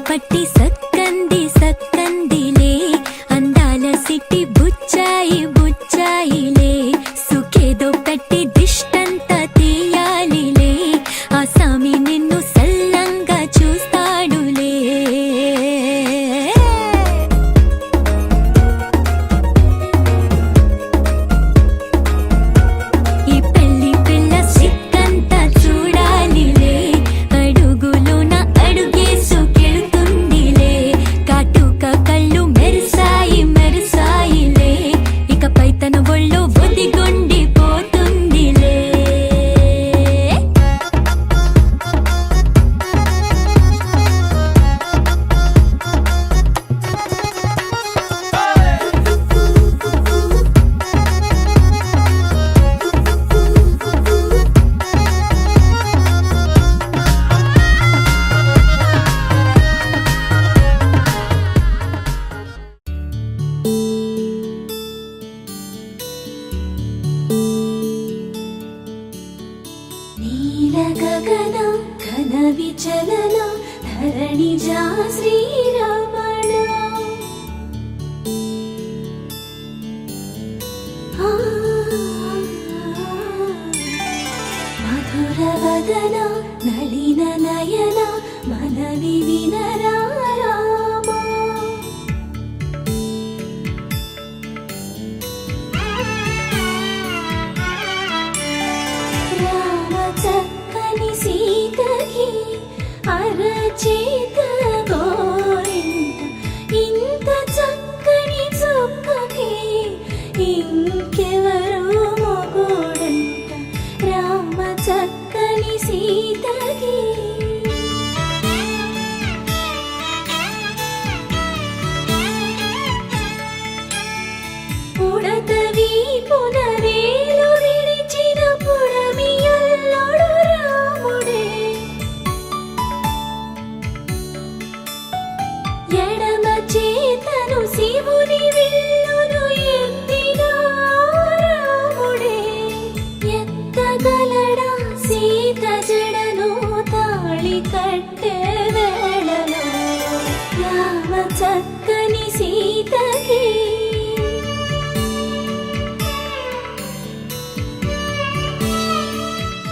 పట్టి సక్కంది సక్కందిలే అందాల సిట్టి బుచ్చాయి బుచ్చాయిలే సుఖేదో పెట్టి దిష్టంతా తీయాలిలే ఆ సామి నిన్ను సల్లంగా చూస్తాడులే ఈ పెళ్లి పిల్ల సిక్కంతా చూడాలిలే అడుగులోన అడుగేసుకెళ్తుందిలే కాటుక కళ్ళు మెరిసాయి మెరిసాయిలే ఇకపై తన ఒళ్ళు ఒదిగొండిపోతుందిలే నీల గగన ఘన విచలన ధరణిజా శ్రీరమణ మధుర వదన నళిన నయన మనవి వినరా రామా రామ చక్కని సీతకి అరచేత గోరింట ఇంత చక్కని చుక్కకి ఇంకెవరు మొగుడంట రామ చక్కని సీతకి ఉడత వీపున వేలు విడిచిన పుడమియల్లుడు రాముడే ఎడమ చేతను శివుని